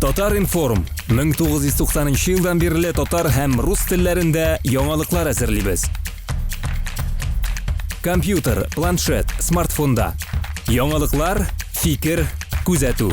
Татар информ 1990 елдан бері татар һәм рус телләрендә яңалыклар әзерлибез. Компьютер, планшет, смартфонда. Яңалыклар, фикер, күзәтү.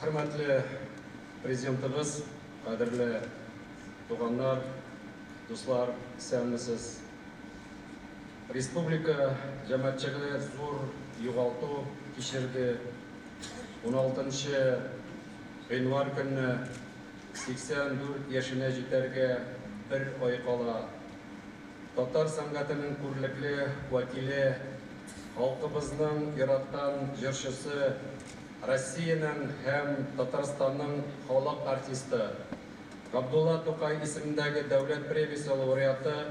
Hürmetli Prezidentimiz, kadirli tuğanlar, dostlar, sevimlisiz. Respublika cemaatçiliği zor yuğaltı kişirdi. 16. Yanvar günü 84 yaşına jeterge bir oy kala. Tatar sanatının kurlikli vakili, halkımızın yaratkan jırşısı, Россиянın hem Tatarstan'ın halk artisti Abdullah Tokay ismindeki devlet premisi laureatı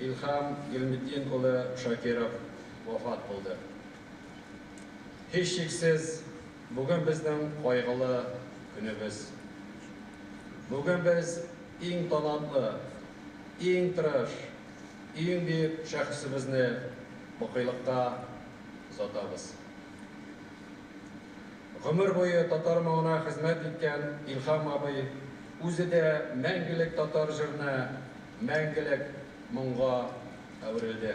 İlham Yilmiddin Ulu Shakirov vafat buldu. Hiç şeksiz bugün bizden kaygılı günümüz. Bugün biz en talantlı, en tırış, en büyük şahsımızı bakıylıkta uzatamiz. Ömür boyu Tatar mağına hizmet etken İlham abi o'zi de мәңгілік Tatar jırına, мәңгілік мұңға әврелді.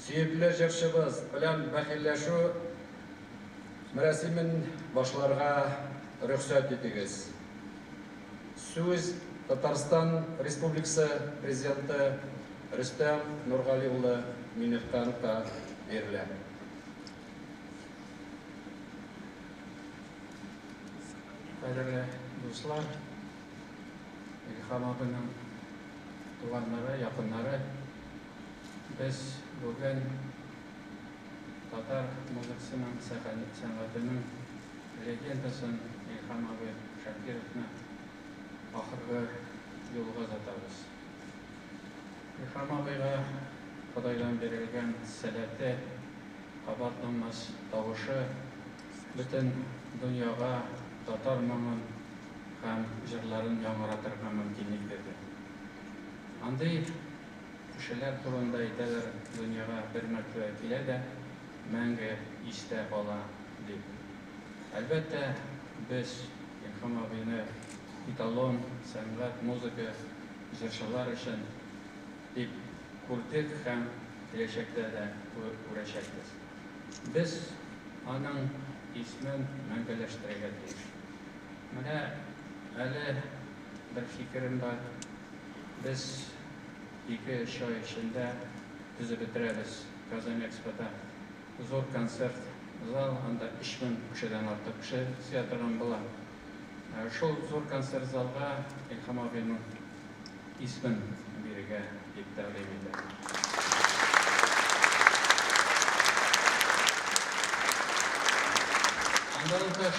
Suyuklu jırşımız bilen bәхилләшү mərasimin başlarga rüxsat etiniz. Söz Tatarstan Respublikası Prezidenti Rüstem Nurғалиұлы Minniqановқа берілі. Kadirli dostlar, İlham abinin tuğanları, yakınları, biz bugün Tatar müziğinin sanatının legendasını İlham abi Shakirov'ni ahırғы yolga zatamiz. İlham abiga Xudaydan berilgan salati, qabatlanmas тавышы bütün dunyoga Tatar mağın hem jırların яңаратырга mümkünlük berdi. Андый kişiler турында әйтәләр, дөньяга бер мәртәбә килә дә, мәңге истә кала дип. Әлбәттә, без Илһам абыйны эталон, сәнгать, музыка, җырчылар өчен дип күрдек һәм киләчәктә дә күрәчәкбез. Без аның исмен мәңгеләштерергә тиеш. Менә әле бер фикерем бар. Biz 2-3 ай içinde düzüp bitiririz. Казанэкспода zor konser zal, anda 3000 kişiden artık kişi tiyatron bular. Şol zor konser zalga İlham abinin ismin birige dip taqdim etdi. Andan taş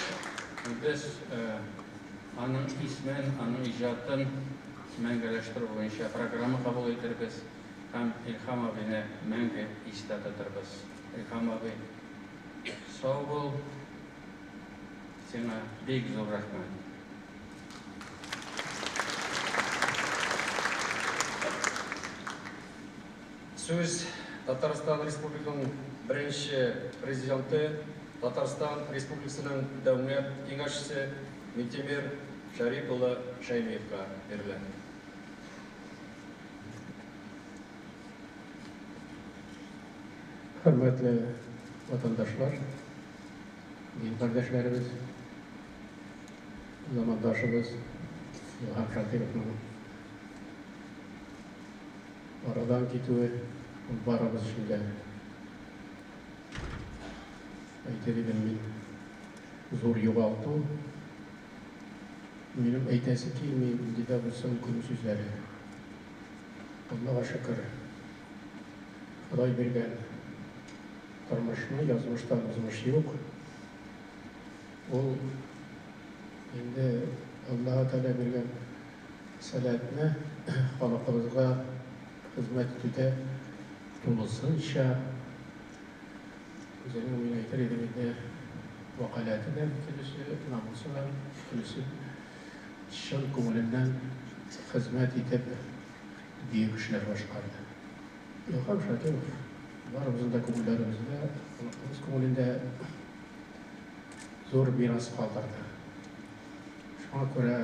biz anın ismin, anın icatın мәңгеләштерү буенча программа кабул итәрбез һәм Илһам абыйны мәңге истә тотарбыз. Илһам абый, сау бул, сиңа бик зур рәхмәт. Söz Tatarstan Respublikasының birinci Prezidenti, Tatarstan Respublikasының Дәүләт Киңәшчесе Минтимер Шәриф улы Шәймиевка берілі. Hürmetli vatandaşlar, din kardeşlerimiz, zamandaşımız İlham Shakirov'un aradan gittiği barımız içinde aytadigan zor yo'qoldi. Benim aytasi kelmay juda bo'lsam kun so'zlari. Allohga shukr. Xudoy bergan turmushni yozmishdan o'zimiz yo'q. Ol endi Alloh taolo bergan salatni xalqimizga xizmat etishda to'liqsincha o'zining men aytar edim endi voqealardan kelisi, namusidan kelisi şan ko'nglidan xizmat etib büyük ishlar boshqardi. İlham Shakirov barimizning ko'ngillarimizda, xalqimiz ko'nglida zo'r meros qoldirdi. Shunga ko'ra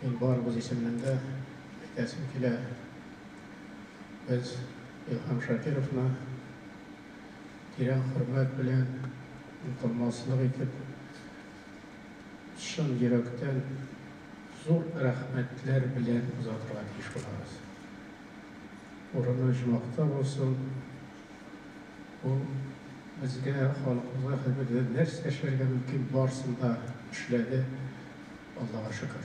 men barimiz isimlarda aytasim kela, biz İlham Shakirovni teran hurmat bilan iltimoslik etib шын йөрәктән зур рәхмәтләр белән узатырга тиеш булабыз. Урыны җмакта булсын, ул безгә, халкыбызга хезмәттә нәрсә эшләргә мөмкин барсын да эшләде, Аллага шөкер.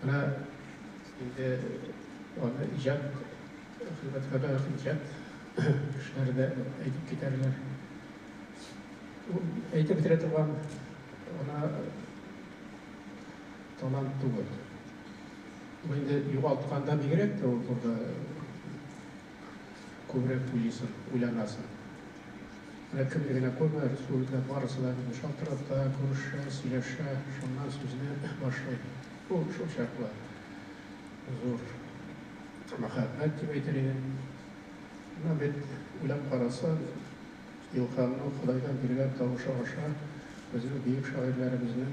Менә инде аны иҗат хезмәткәргә иҗат эшләрдә әйтеп китәрләр. Әйтеп бетерә торган ана талант түгел. Ул инде югалтканда бигрәк тә ул турда күбрәк уйлыйсын, уйланасын. Менә кемлегенә күрмә, республика барысы да шалтырата, күрешә, сөйләшә, шуннан сүзне башлый. Ул шул чаклы зур мәхәббәт дип әйтер идем. Менә бит уйлап карасаң, Илһамның Худайдан биргән тавышы аша безнең бөек шагыйрьләребезнең,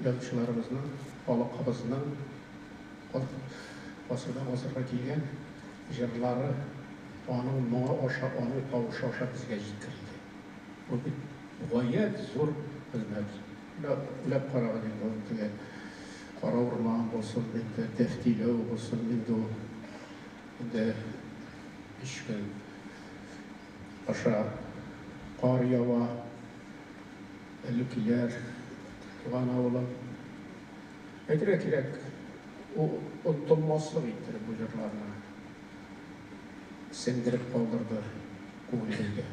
язучыларыбызның, халкыбызның гасырдан гасырга килгән җырлары аның моңы аша, аның тавышы аша безгә җиткерелде. Ул бит гаять зур хезмәт. Уйлап карагыз инде ул теге Кара Урман булсын, инде Тәфтиләү булсын, инде өч көн аша кар ява, әллүкиләр, туган авылым. Әйтергә кирәк, ул онытылмаслык иттереп бу җырларны сеңдереп калдырды күңелгә.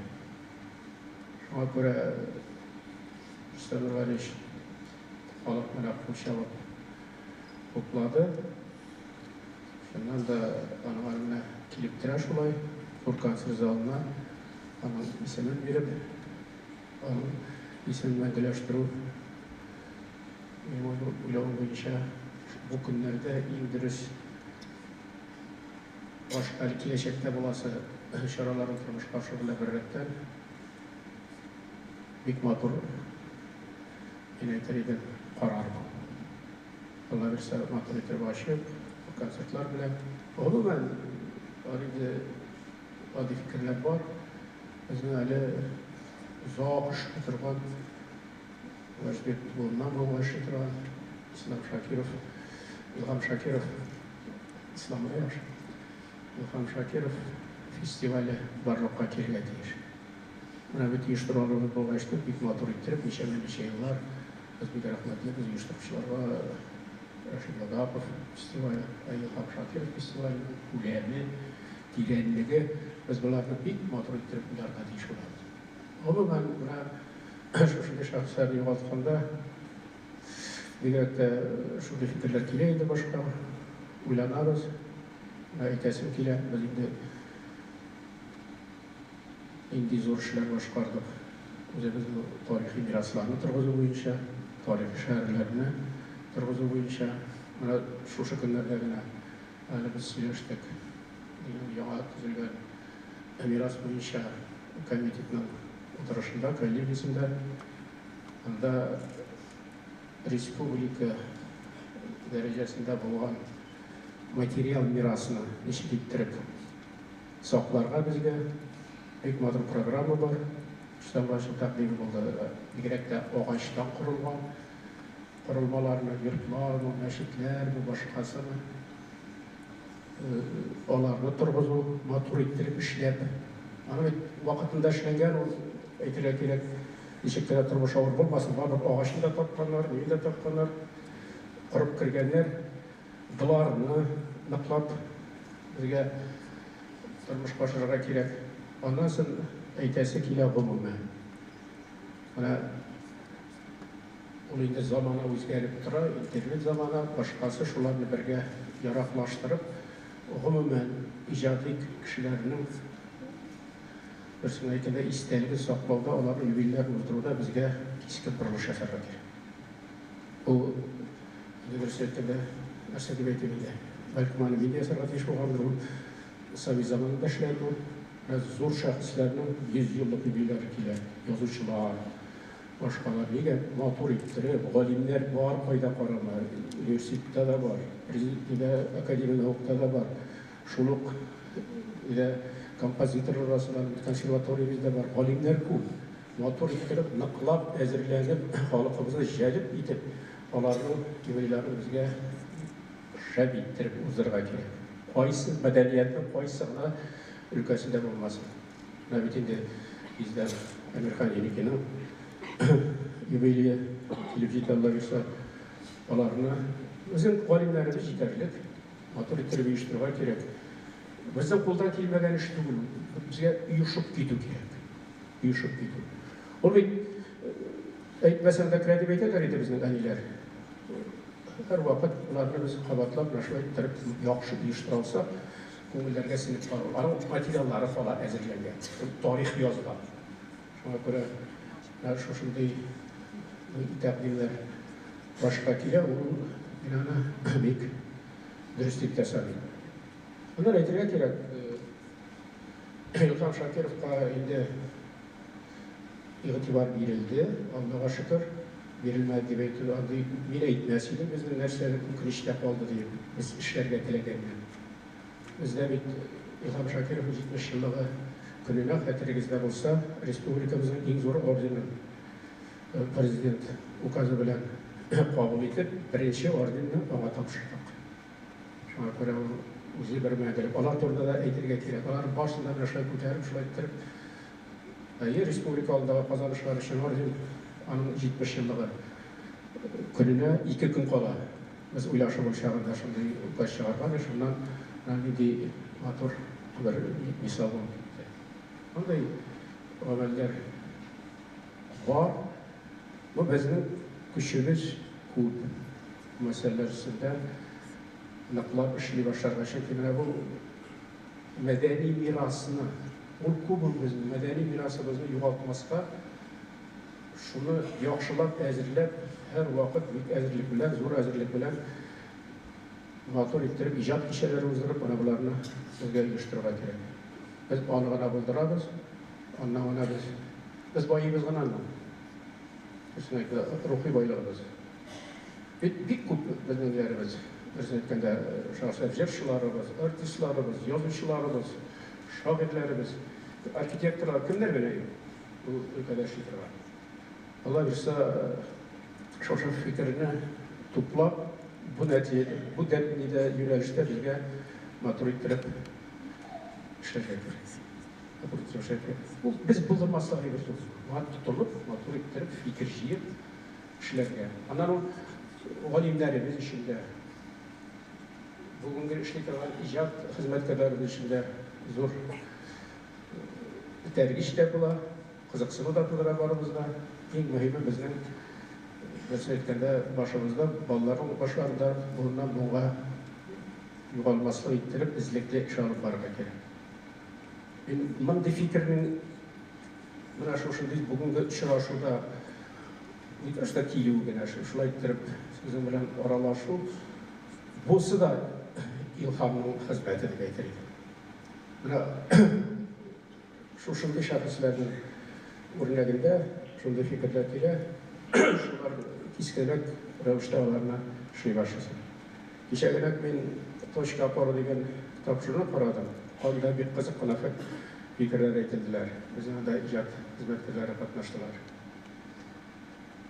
Шуңа күрә Рөстәм Нургалиевич халык менә кушалып хуплады. Шуннан да аның янына килеп тора шулай, зур концерт залына аның исемен биреп, аның исемен мәңгеләштерү. Минем уйлавым буенча бу көннәрдә иң дөрес башка киләчәктә буласы чараларын тормышка ашыру беррәттән бик матур мин әйтер идем карар бу. Алла берсә матур итеп ачып, концертлар белән гомумән инде гади фикерләр бар. Безнең әле озак эшләп торган Вәҗдәт булмам уңышы торган Илһам Шакиров фестивале барлыкка килергә тиеш. Менә бит оештыруларыбыз булгачты, бик матур иттереп, ничә еллар без бик рәхмәтле без оештыручыларга Рашид Ладапов фестивале, Илһам Шакиров фестивале, күләме, тирәнлеге, без буларны бик матур иттереп уйларга тиеш булабыз. Гомумән, менә шушындай шәхесләрне югалтканда бигрәк тә шундый фикерләр килә инде башка, уйланабыз. Әйтәсем килә, без инде зур эшләр башкардык. Үзебезнең тарихи мирасларны торгызу буенча, тарихи шәһәрләрне торгызу буенча, менә шушы көннәрдә генә әле без сөйләштек. Яңа төзелгән мирас буенча комитетның утырышында, коллегиясендә, анда республика дәрәҗәсендә булган материал мирасны ничек иттереп сакларга безгә бик матур программа бар. Штабашы тәкъдим булды. Бигрәк тә агачтан корылган корылмаларны, йортларны, мәчетләрне, башкасыны аларны торгызу, матур иттереп эшләп. Аны вакытында эшләнгән, ул әйтергә кирәк, ничек тә тормыш авыр булмасын, барып агачны да тапканнар, ни дә тапканнар, корып кергәннәр. Дыларны ныклап безгә тормышка ашырырга кирәк. Аннан соң әйтәсе килә гомумән. Менә ул инде замана үзгәреп тора, интернет заманы, башкасы шуларны бергә яраклаштырып, гомумән иҗади кешеләрнең берсен әйткәндә истәлеге саклауда, аларны юбилейлар уздыруда безгә кискен борылыш ясарга кирәк. Ул университетта нәрсә дип әйтим инде. Бәлкем аны мин ясарга тиеш булгандыр. Ул Совет заманында эшләгән ул. Зур шәхесләрнең 100 еллык юбилейлары килә. Язучылар, башкалар нигә матур иттереп, галимнәр бар, кайда карама, университетта да бар, президент академия наукта да бар. Шул ук композиторлар арасында консерваториябызда бар, галимнәр күп. Матур иттереп, ныклап, әзерләнеп, халкыбызны җәлеп итеп, аларның юбилейларын безгә шәп иттереп уздырырга кирәк. Кайсы мәдәниятнең кайсы гына өлкәсендә булмасын. Менә бит инде бездә Әмирхан Еникинең юбилее килеп җитә алса, аларны безнең галимнәребез җитәрлек, матур иттереп оештырырга кирәк. Безнең кулдан килмәгән эш түгел, безгә оешып китү кирәк. Оешып китү. Ул бит әйтмәсәң дә кредит әйтәләр иде безнең әниләр. Һәр вакыт уларны без кабатлап, шулай иттереп яхшы оештыра алсак, күңелләргә сеңеп барыр. Аның материаллары фала әзерләнгән. Тарих язылган. Шуңа күрә шушындый тәкъдимләр башка килә, ул минаны бик дөрес дип тәсәввүр. Аны әйтергә кирәк. Илһам Шакировка инде игътибар бирелде, Аллага шөкер. Бирелмәде дип әйтү андый мин әйтмәс идем, безнең нәрсәләр үкенечле калды дип, без эшләргә теләгәннәр. Бездә бит Илһам Шакиров 70 еллыгы көненә хәтерегездә булса, республикабызның иң зур орденын президент указы белән кабул итеп, беренче орденны аңа тапшырдык. Шуңа күрә ул үзе бер мәгълүм. Алар турында да әйтергә кирәк. Алар башында менә шулай күтәреп, шулай иттереп, республика алдагы казанышлар өчен орден аның 70 еллыгы көненә 2 көн кала. Без уйлашып чагында шундый указ чыгарган, шуннан нинди матур бер мисал булып китте. Андай гамәлләр бар. Бу безнең көчебез күп мәсьәләләр өстендә ныклап эшли башларга чөнки менә бу мәдәни мирасны, ул күбебез мәдәни мирасыбызны югалтмаска, шуны яхшылап әзерләп, һәр вакыт бик әзерлек белән, зур әзерлек белән матур иттереп иҗат кичәләре уздырып, аны буларны безгә оештырырга кирәк. Без аны гына булдырабыз, аннан гына без байыбыз гына. Рухи байлыгыбыз. Бик күп безнеңләребез, без әйткәндә шәхси җырчыларыбыз, артистларыбыз, язучыларыбыз, шагыйрьләребез, архитекторлар кемнәр генә бу өлкәдә эшли торган. Алла бирсә, шушы фикерне туплап, бу нәтиҗәдә юнәлештә безгә матур иттереп эшләргә кирәк. Без булдырмаслык бер сүз. Тотылып, матур иттереп, фикер җыеп эшләргә. Аннан галимнәребез эчендә, бүгенге эшли торган иҗат хезмәткәрләребез эчендә зур тәргиш тә була, кызыксыну да тудыра барыбызда. Иң мөһиме безнең әйткәндә башыбызда, балаларның башларында булган буга югалмаслык иттереп, излекле эш алып барырга кирәк. Мондый фикернең менә шушындый бүгенге очрашуда нишләп килү генә шулай иттереп сезнең белән аралашу булса да Илһамның хезмәте дип әйтер идем. Менә шушындый шәхесләрнең үрнәгендә шундый фикерләр килә, шулар кискенрәк рәвештә аларны эшли башлыйсың. Кичәгенәк мин «Точка опоры» дигән тапшыруны карадым. Анда бик кызык кына фикерләр әйтелделәр. Безнең дә иҗат хезмәткәрләре катнаштылар.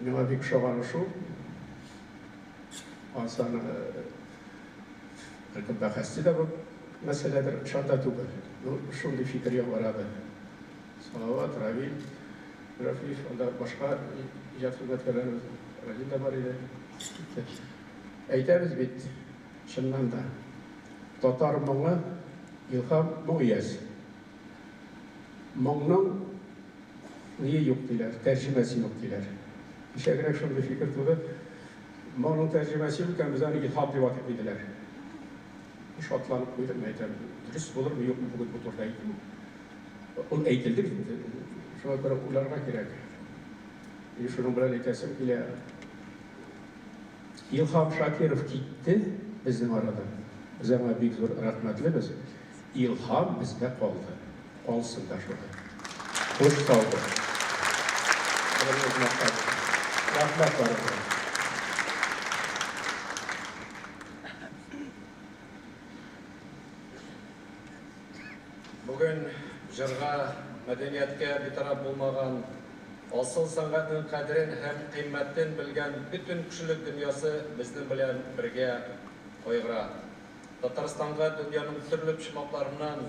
Миңа бик ошаганы шул. Ансаны бәхәсте дә бу мәсьәләдер, шунда түгел. Шундый фикер яңгырады. Салават, Равил, Рафиф, анда башка иҗат хезмәткәрләре Радин да бар иде. Әйтәбез бит, чыннан да, татар моңы Илһам Моңияз. Моңның ние юк диләр, тәрҗемәсе юк диләр. Кичәгенәк шундый фикер туды. Моңның тәрҗемәсе юк икән, без аны Илһам дип атап иделәр. Шатланып куйдым, әйтәм, дөрес булырмы, юкмы бүген бу турыда әйтим. Ул әйтелде бит. Шуңа күрә уйларга кирәк. Шуның белән әйтәсем килә. Илһам Шакиров китте безнең арадан. Без аңа бик зур рәхмәтлебез. Илһам бездә калды. Калсын да шулай. Хуш саулык. Рәхмәт барыгызга. Бүген җырга, мәдәнияткә битараф булмаган Асыл сәнгатьнең кадерен һәм кыйммәтен белгән бөтен кешелек дөньясы безнең белән бергә кайгыра. Татарстанга дөньяның төрле почмакларыннан,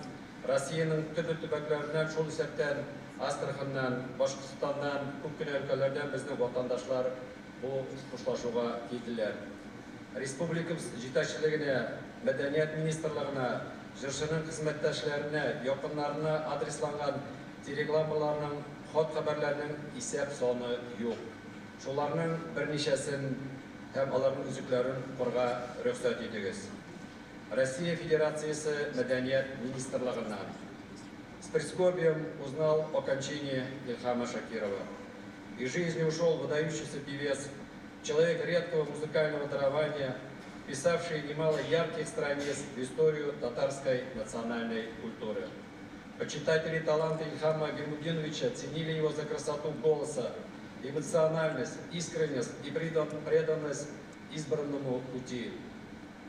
Россиянең төрле төбәкләреннән, шул исәптән Астраханьнан, Башкортстаннан, күп кенә өлкәләрдән безнең ватандашлар бу хушлашуга килделәр. Республикабыз җитәкчелегенә, Мәдәният министрлыгына, җырчының хезмәттәшләренә, якыннарына адресланган телеграммаларның, хат хәбәрләрнең исәп саны юк. Шуларның берничәсен һәм аларның үзекләрен укырга рөхсәт итегез. Россия Федерациясы Мәдәният министрлыгыннан. С прискорбием узнал о кончине Ильхама Шакирова. Из жизни ушел выдающийся певец, человек редкого музыкального дарования, писавший немало ярких страниц в историю татарской национальной культуры. Почитатели таланта Ильхама Гильмудиновича ценили его за красоту голоса, эмоциональность, искренность и преданность избранному пути.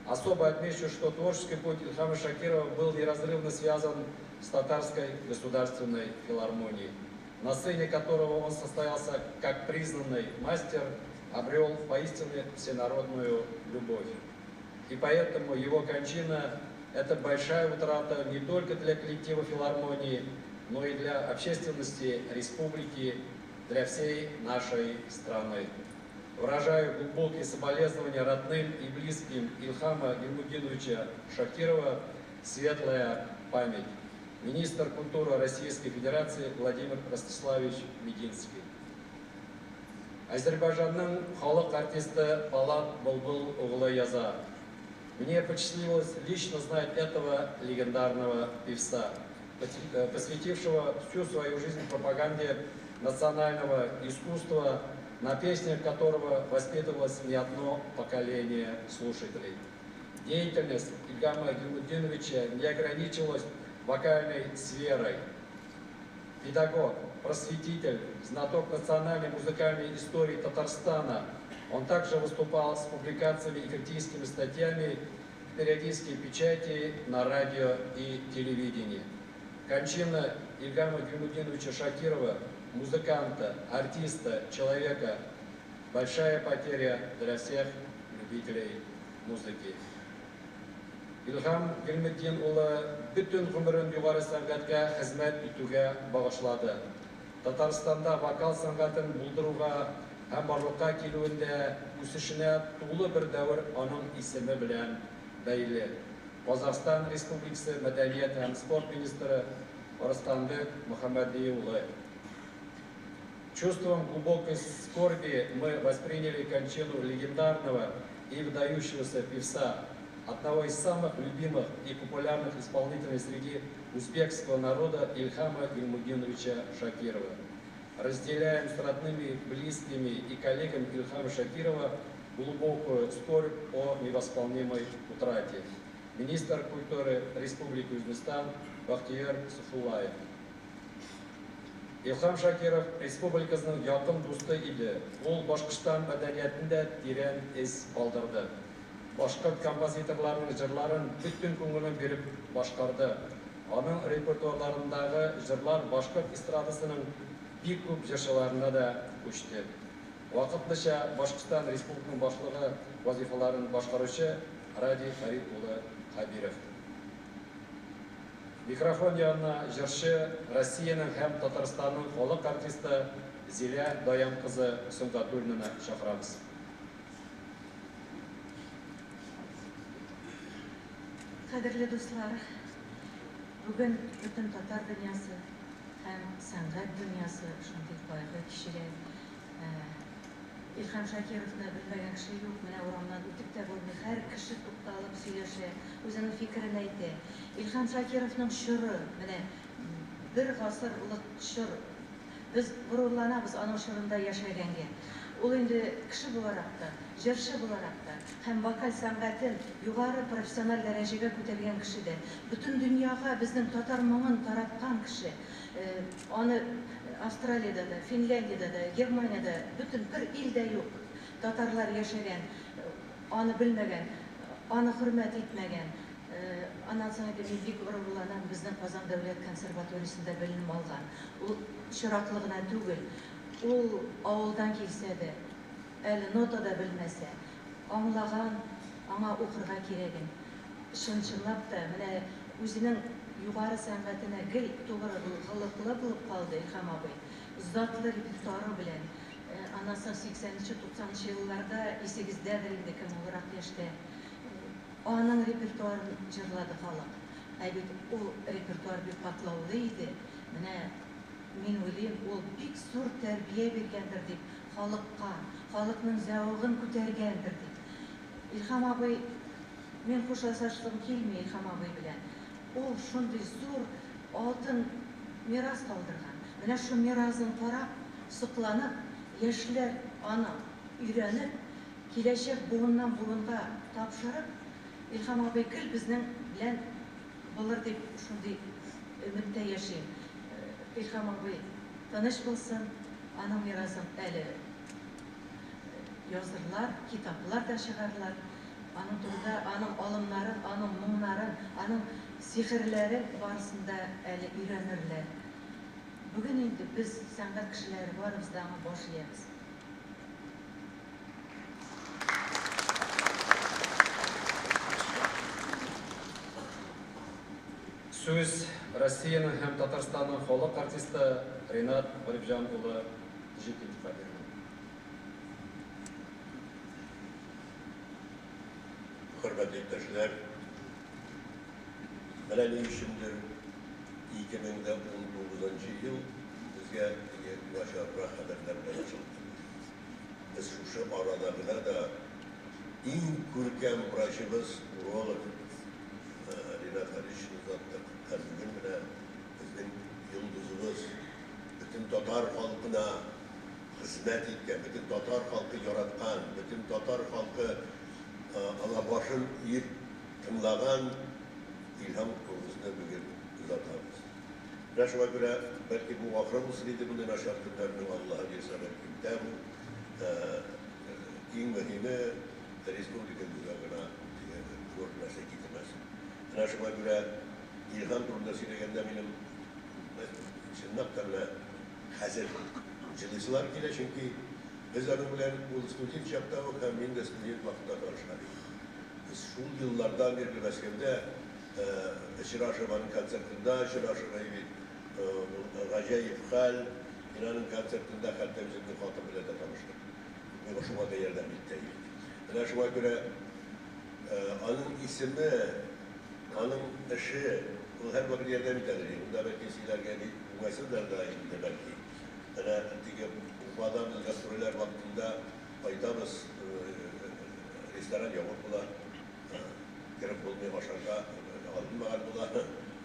Особо отмечу, что творческий путь Ильхама Шакирова был неразрывно связан с Татарской государственной филармонией, на сцене которого он состоялся как признанный мастер, обрел поистине всенародную любовь. И поэтому его кончина – это большая утрата не только для коллектива филармонии, но и для общественности республики, для всей нашей страны. Выражаю глубокие соболезнования родным и близким Ильхама Гильмудиновича Шакирова, светлая память. Министр культуры Российской Федерации Владимир Ростиславович Мединский. Азербайджанның халық артисты Палат Булбул углы яза. Мне посчастливилось лично знать этого легендарного певца, посвятившего всю свою жизнь пропаганде национального искусства, на песнях которого воспитывалось не одно поколение слушателей. Деятельность Ильхама Гильмудиновича не ограничивалась вокальной сферой. Педагог, просветитель, знаток национальной музыкальной истории Татарстана, он также выступал с публикациями и критическими статьями в периодической печати, на радио и телевидении. Кончина Ильхама Гильмудиновича Шакирова, музыканта, артиста, человека, большая потеря для всех любителей музыки. Ильхам Гильмудин улы бүтін ғұмырын югары сәнгатькә хезмәт итүгә багышлады. Татарстанда вокал сәнгатен булдыруга һәм барлыкка килүендә үсешенә тулы бер дәвр аның исеме белән бәйле. Казахстан Республикасы Мәдәният һәм спорт министры Арыстанбек Мөхәммәдиев улы. Чувством глубокой скорби мы восприняли кончину легендарного и выдающегося певца, одного из самых любимых и популярных исполнителей среди узбекского народа Ильхама Гильмудиновича Шакирова. Разделяем с родными, близкими и коллегами Ильхама Шакирова глубокую скорбь о невосполнимой утрате. Министр культуры Республики Узбекистан Бахтияр Суфуллаев. Ильхам Шакиров республикасының якын дусты иде. Ул Башкортстан мәдәниятендә тирән эз калдырды. Башкорт композиторларының җырларын бүтән күңелен биреп башкарды. Аның репертуарларындагы җырлар башкорт эстрадасының бик күп җырчыларына да күчте. Вакытлыча Башкортстан Республикасының башлыгы вазифаларын башкаручы Ради Фарид улы Хабиров. Микрофон янына җырчы Россиянең һәм Татарстанның халык артисты Зилә Даян кызы Сунгатульнаны чакырабыз. Кадерле дуслар, бүген бүтән татар дөньясы һәм сәнгать дөньясы шундый кайгы кичерә. Ильхам Шакировны белмәгән кеше юк, менә урамнан үтеп тә булмый, һәр кеше тукталып сөйләшә, үзенең фикерен әйтә. Ильхам Шакировның чоры, менә бер гасырлык чор. Без горурланабыз аның чорында яшәгәнгә. Ул инде кеше буларак та, җырчы буларак та һәм вокаль сәнгатен югары профессиональ дәрәҗәгә күтәргән кеше дә. Бүтән дөньяга безнең татар моңын тараткан кеше. Аны Австралиядә дә, Финляндиядә дә, Германиядә бүтән бер илдә юк. Татарлар яшәгән, аны белмәгән, аны хөрмәт итмәгән. Аннан соң инде бик горурланам, безнең Казан дәүләт консерваториясендә белем алган. Ул чираклы гына түгел. ул авылдан килсә дә, әле нота да белмәсә, аңлаган, аңа укырга кирәген. Чынчылап та, менә үзенең югары сәнгатенә гел тугры хылыклы булып калды Илһам абый. Затлы репертуары белән, аннан 80-90 елларда исегездәдер инде кем буларак яшьтә. Аның репертуарын җырлады халык. Ә бит ул репертуар бик катлаулы иде. Менә мин уйлыйм, ул бик зур тәрбия биргәндер дип, халыкка, халыкның зәвыгын күтәргәндер дип. Илһам абый, мин хушлашасым килми Илһам абый белән. Ул шундый зур алтын мирас калдырган. Менә шу мирасын карап, сокланып, яшьләр аны өйрәнеп, киләчәк буыннан буынга тапшырып, Илһам абый гел безнең белән булыр дип шундый өметтә яшим. Илһам абый тыныч булсын, аның мирасын әле язырлар, китаплар да чыгарлар. Аның турында, аның алымнарын, аның моңнарын, аның сихерләрен барысында әле өйрәнерләр. Бүген инде без сәнгать кешеләре барыбыз да аңа баш иябез. Сөз Россияның һәм Татарстанның халык артисты Ринат Гарипҗан улы Тәҗетдиновка бирелә. Hürmetli iktidar, менә ни өчендер 2019 ел безгә начаррак хәбәрләр белән чыкты. Без шушы арада гына да иң күркәм врачыбыз, уролог Ринат Гарипҗан заттык. Һәм бүген менә безнең йолдызыбыз бөтен татар халкына хезмәт иткән, бөтен татар халкы яраткан, бөтен татар халкы аңа башын иеп тыңлаган Илһам абыйны бүген озатабыз. Менә шуңа күрә бәлки бу ахры булсын иде бу начар көннәрнең Аллаһы бирсә бәлки бу иң мөһиме республика бюджетына зур нәрсә китермәс. Менә шуңа күрә Илһам турында сөйләгәндә минем чынлап та менә хәзер җылысылар килә, чөнки biz aның белән ул студент чакта ук һәм мин дә студент вакытта танышкан идек. Без шул еллардан бирле Мәскәүдә Ширашеваның концертында, Ширашева бит гаҗәеп хәл, аның концертында хәтта үземнең хатым белән дә таныштык. Миңа шуңа да ярдәм итте. Менә шуңа күрә аның исеме, аның эше ул һәрвакыт ярдәм итәдер. Унда бәлки сөйләргә уңайсыздыр да инде бәлки. Менә теге Уфада biz гастрольләр вакытында кайтабыз, ресторан ябык була, кереп булмый ашарга алынмаган була.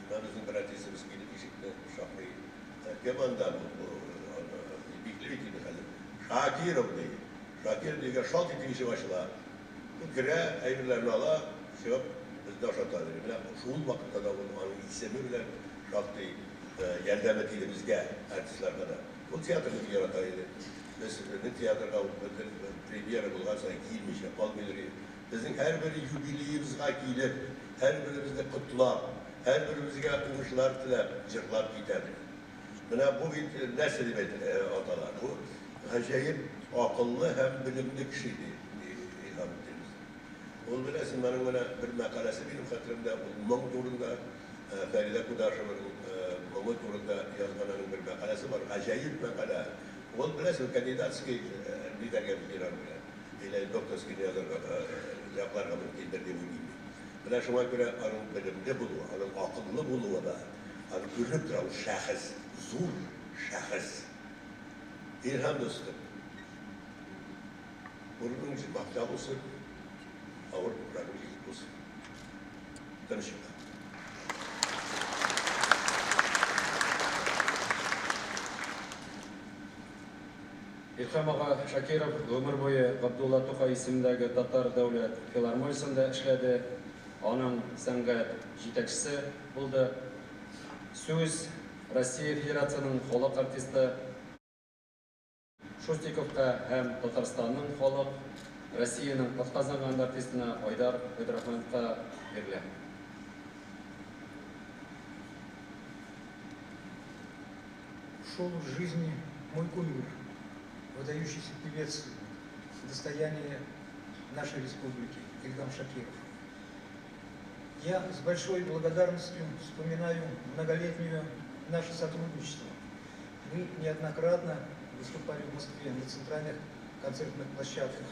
Безнең бер артистыбыз килеп ишекне шакый. Кем анда бу бикле иде хәзер. Шакиров ди. Шакир дигән шалт итеп ишек ачыла. Керә, әйберләрне ала, чыгып бездә ашатады. Менә шул вакытта да аның исеме белән шактый ярдәм итте безгә артистларга да. Bu tiyatrını yarataydı. Mesela tiyatroda premyera bulgan sonra giyilmişe, kalmayları. Bizim her biri jubileyimizde giyilip, her birimizde kutlap, her birimizde uğuşlar tilep, cırlap giderdi. Buna bu bir nesli demek atalar. Bu acayip akıllı hem bilimli kişiydi İlham Deniz. Ol bilesin benim bir makalesi benim hatırımda, Mong Turunda, Feride Kudaşev'in Mong Turunda yazmanın bir makalesi var. Acayip makale. Ol bilesin kandidatski liderge bilgiler bile. İle doktorski yazarlarga mümkündür gibi. Buna şuna göre onun bilimli buluğu, onun akıllı buluğu da, onun görünüp duran şahıs, zor şahıs. İlham dostum. Bunun için maktub olsun, ağır bırakıcılık olsun. Tanışımda. İlham ağa Шакиров ömür boyu Abdullah Tokay ismindagi Tatar davlat filarmoniyasida ishladi. Onun san'at yetakchisi bo'ldi. So'z Rossiya Federatsiyasining xalq artisti Shostikovga ham Tataristonning xalq Rossiyaning atqazgan artistine Aydar Abdurahmonovga beriladi. Шел в жизни мой кумир, выдающийся певец, достояние нашей республики, Ильгам Шакиров. Я с большой благодарностью вспоминаю многолетнее наше сотрудничество. Мы неоднократно выступали в Москве на центральных концертных площадках,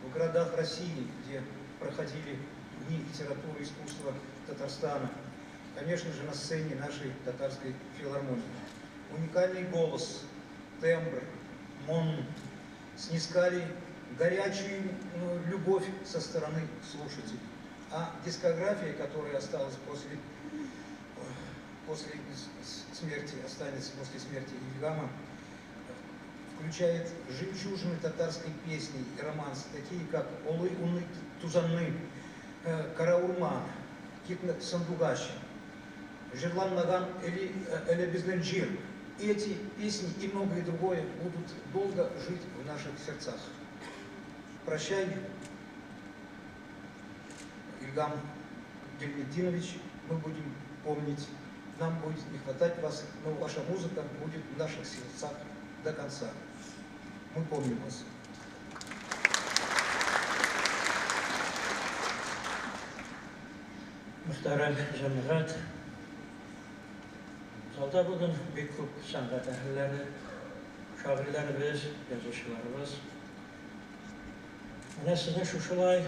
в городах России, где проходили дни литературы и искусства Татарстана, конечно же, на сцене нашей татарской филармонии. Уникальный голос, тембр, мон снискали горячую любовь со стороны слушателей. А дискография, которая осталась после смерти, останется после смерти Ильгама, включает жемчужины татарской песни и романсы, такие как «Олы уны тузанны», «Караурман», «Китна Сандугаши», «Жирлан Наган Эля Безненджир». Эти песни и многое другое будут долго жить в наших сердцах. Прощай, Ильгам Гельметдинович, мы будем помнить, нам будет не хватать вас, но ваша музыка будет в наших сердцах до конца. Мы помним вас. Muhtaram cəmiyyət, zalda bugün bir küp sənqət əhliləri, şairlərimiz, yazıçılarımız. Mənə sizin şuşulay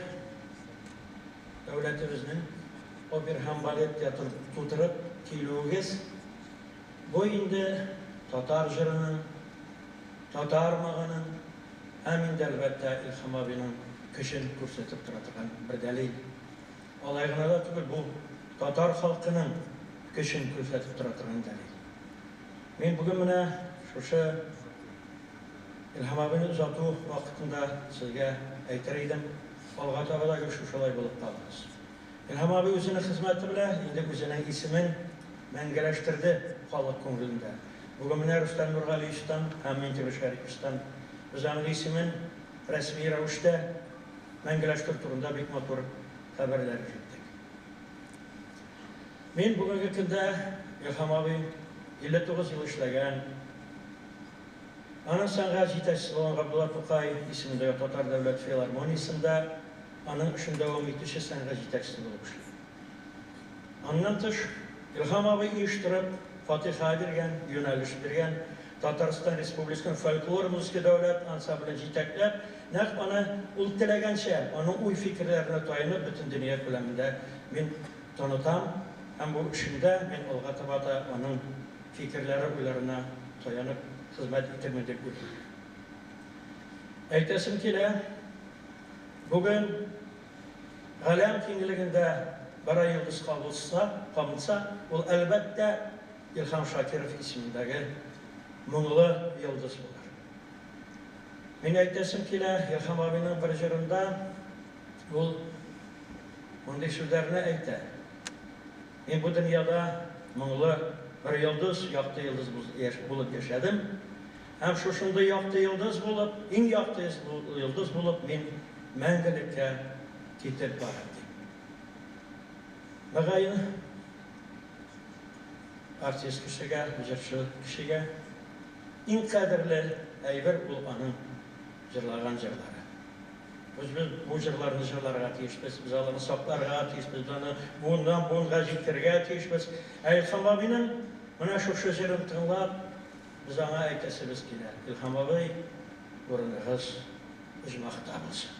dövlətimizin o bir həmbaliyyə tuturub kiliyiniz, bu indi Tatar jırının, Tatar mağının, həmin də əlbəttə İlham abinin kışın kürsətib duratığın bir dəlil. Alayğına da tübül bu Tatar xalqının kışın kürsətib duratığın dəlil. Men bugün mənə şuşa İlham abini uzatı vaxtında sizə aytır idim. Alğa tabada şuşalay bulub qaldınız. İlham abi özünün xizməti bilə, indi özünün ismin məngələşdirdi xalq kongrunda. Bugün mənə Rüstəm Nurğaliyevdən, həmin kimi Şərifistan özünün ismin rəsmi rəvişdə məngələşdir turunda bir motor xəbərlər etdik. Men bugünkü gündə İlham abi 59 yıl işləgən, Anın sənqət yetəşçisi olan Abdullah Toqay ismində Tatar Dövlət Filarmoniyasında anın üçün davam etdişi sənqət yetəşçisi olub işləyir. Ondan tış İlham abi uyuşturub, Fatiha verən, yönəlişdirən Tatarstan Respublikasının folklor müzik dövlət ansamblini yetəkləb, nəhq ona ul diləgənçə, onun uy fikirlərinə tayanıb bütün dünya küləmində mən tanıtam. Həm bu işində mən olğa tabada onun fikirləri, uylarına tayanıb xizmət itirmədik uydur. Aytasım ki, bugün aləm kengligində bir yıldız qalınsa, o əlbəttə İlham Şakirov ismindəki Munglu yıldız olur. Mən aytasım ki, İlham abinin bir jırında o bunday sözlərini aytdı. Mən bu dünyada Munglu bir yıldız, yaxtı yıldız bulub yaşadım. Hem şuşunda yaxtı yıldız bulub, en yaxtı yıldız bulub, mən məngəlikə ketib barırdım. Məqayın artist kişiyə, müzikçi kişiyə en qədərli əyvər onun jırlağan jırları. Biz bu jırlarını jırlarına teyişmiz, biz alını saplarına teyişmiz, bundan bunğa jiktirgə teyişmiz. İlham abinin buna şu sözlerini tınlab, biz ona aytasımız ki, İlham abi, burunuz icmaqda bulsun.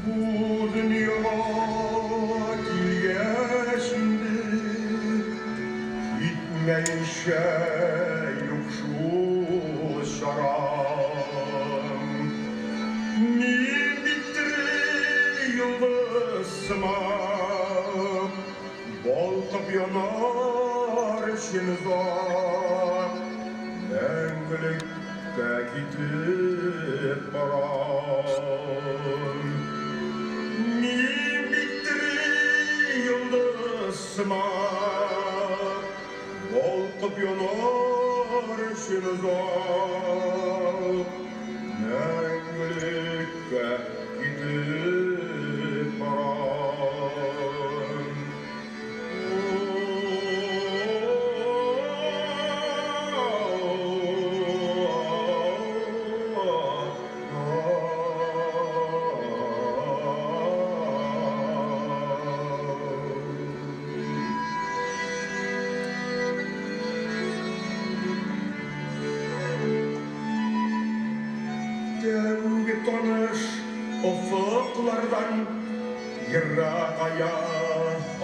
Bu dünya kilyeşindi, gitmeyişe yok şu şaram. Min bittiri yıldızıma, balkıp yanar şinizar, Мәңгілікке кетіп барам. Мен биттiri yıldızıma, balkıp yanar şinizar, Мәңгілікке кетіп барам. sulardan yırrağaya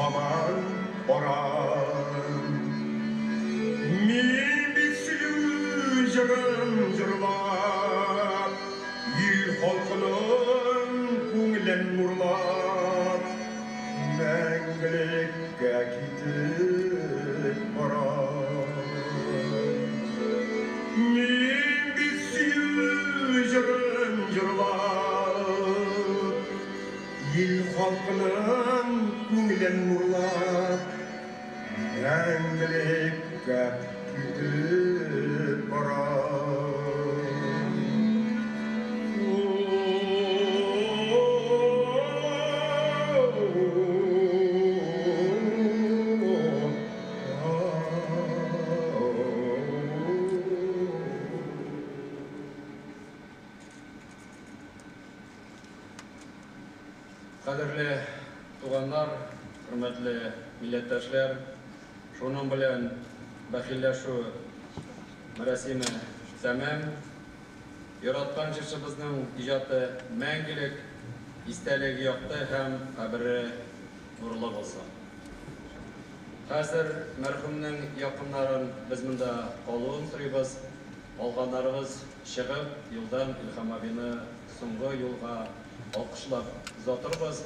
aman oran. Min bitsilu jırın jırlap, il halkının көңілін нұрлап, мәңгілікке кетіп барам. Мен бит сүйу жырын жырлап, ел халқының көңілін нұрлап, мәңгілікке кетіп барам. Қадірлі туғандар, құрметлі милләттәшләр, шуның белән бәхилләшү мәрәсиме тәмам. Яраткан җырчыбызның иҗаты мәңгелек истәлеге якты һәм кабере нурлы булсын. Хәзер мәрхүмнең якыннарын без монда калуын сорыйбыз. Алганнарыбыз чыгып, юлдан Илһам абыйны соңгы юлга алкышлап озатырбыз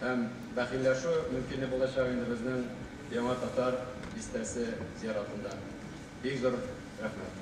һәм бәхилләшү мөмкин булачак инде безнең яңа татар бистәсе зиратында. Бик зур рәхмәт.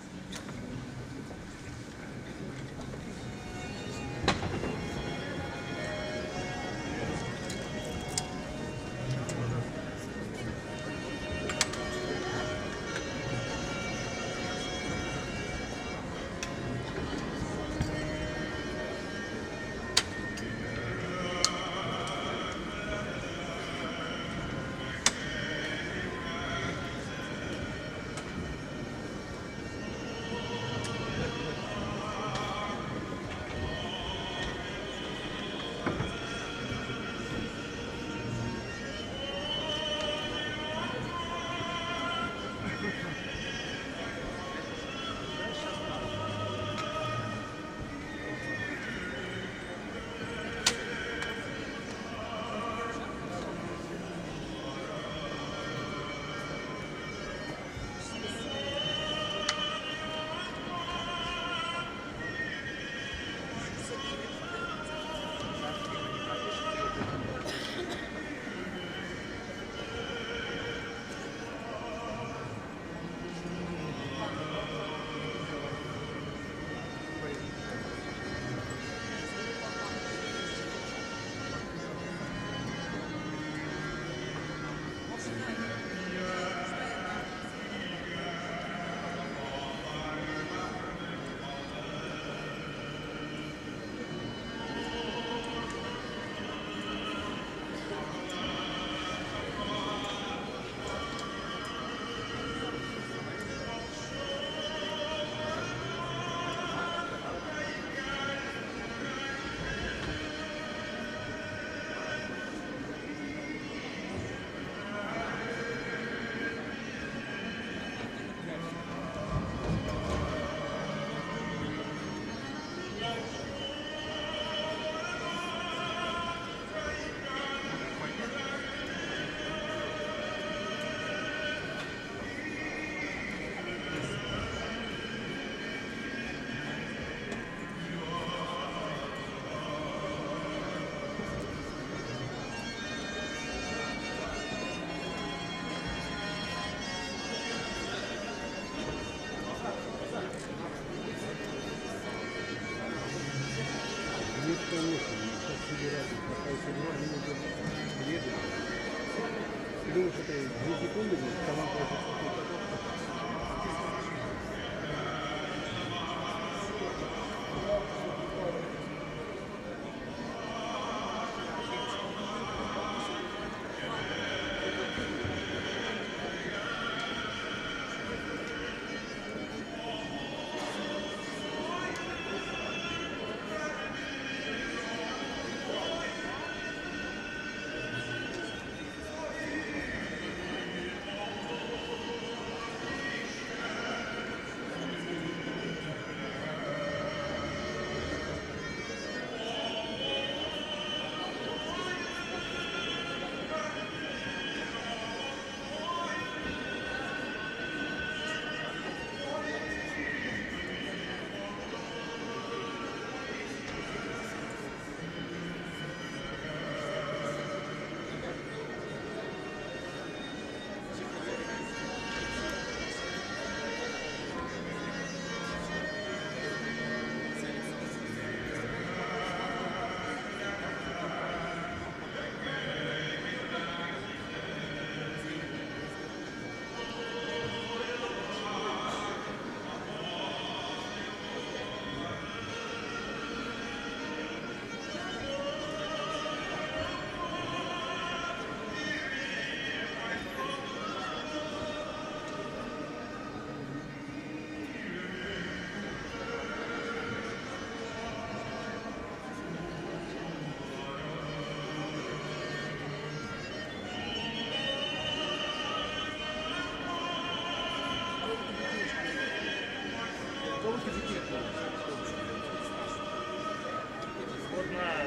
Думаю, что это 2 секунды будет, команда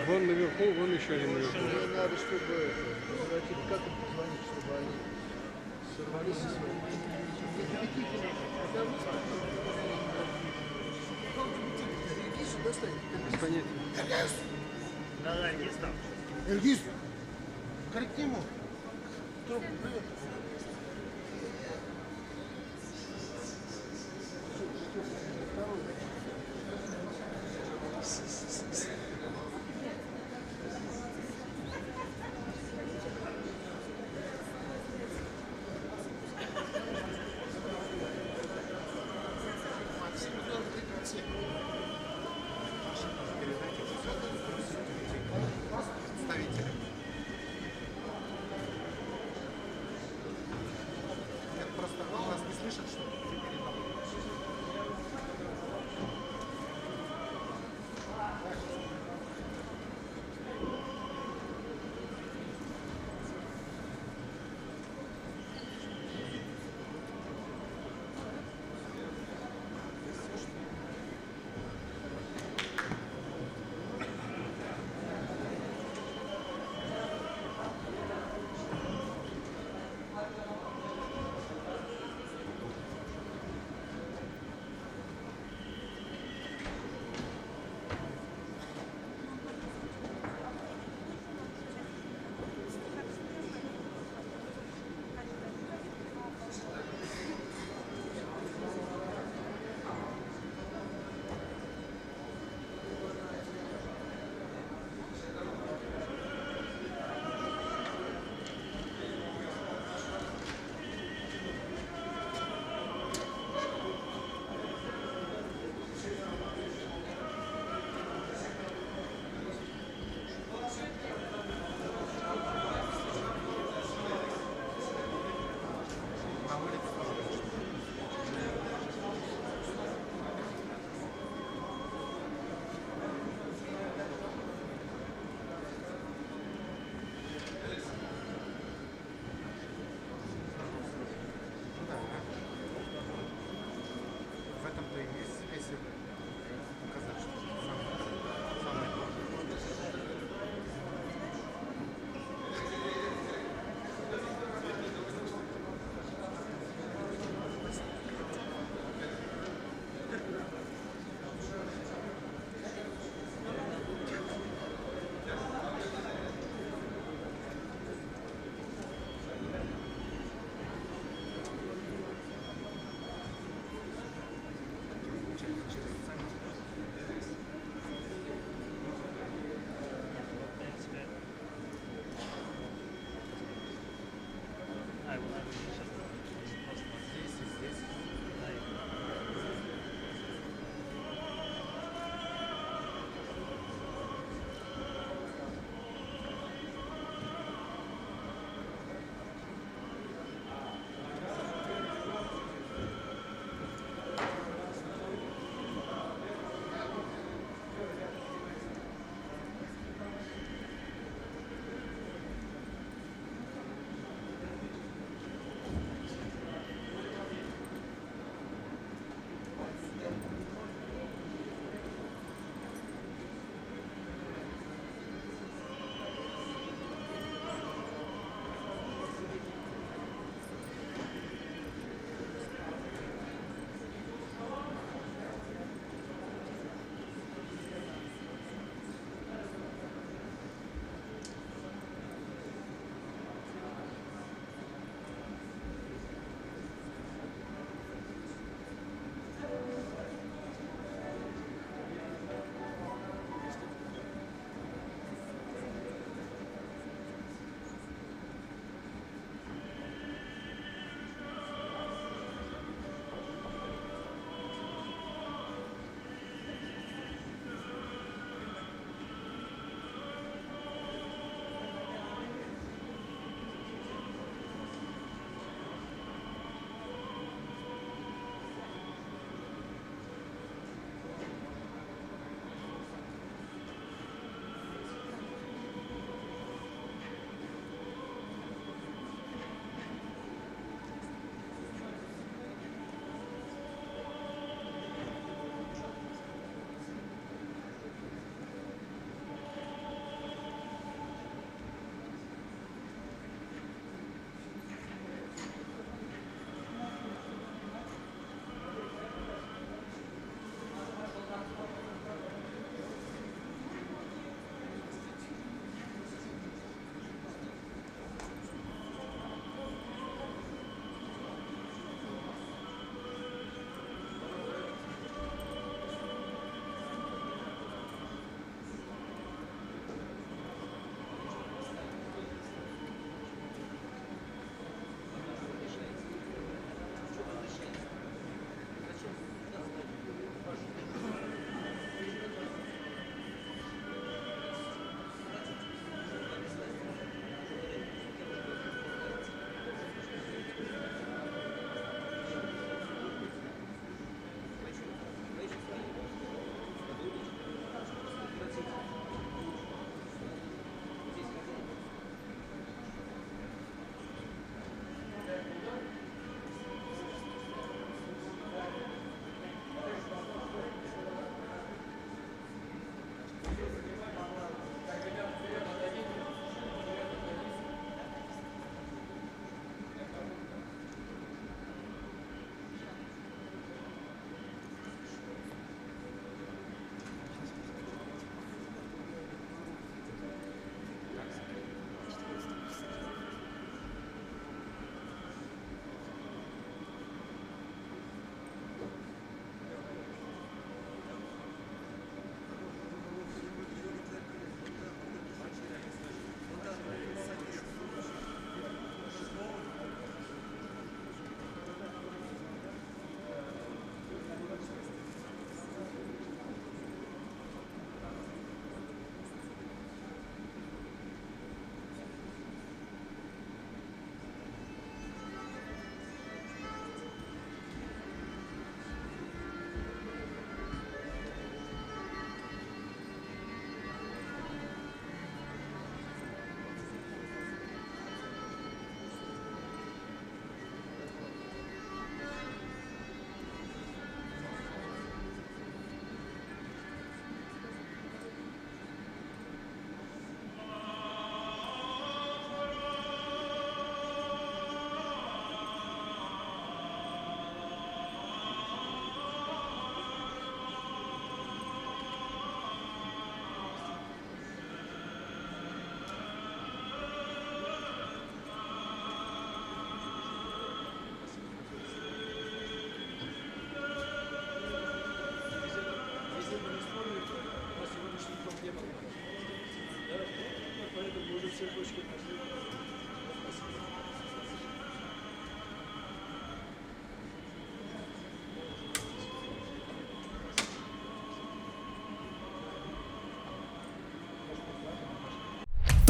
Вон наверху, вон еще один наверху. Надо, чтобы сертификатом позвонить, чтобы они сорвались со своими. Иди сюда, стань. Без понятия. Эльгиз, корри к нему. Трубку, привет.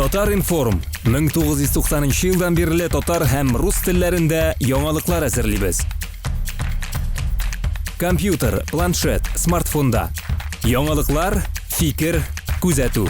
Татар информ 1990 жылдан бері татар һәм рус телләрендә яңалыклар әзерлибез. Компьютер, планшет, смартфонда. Яңалыклар, фикер, күзәтү.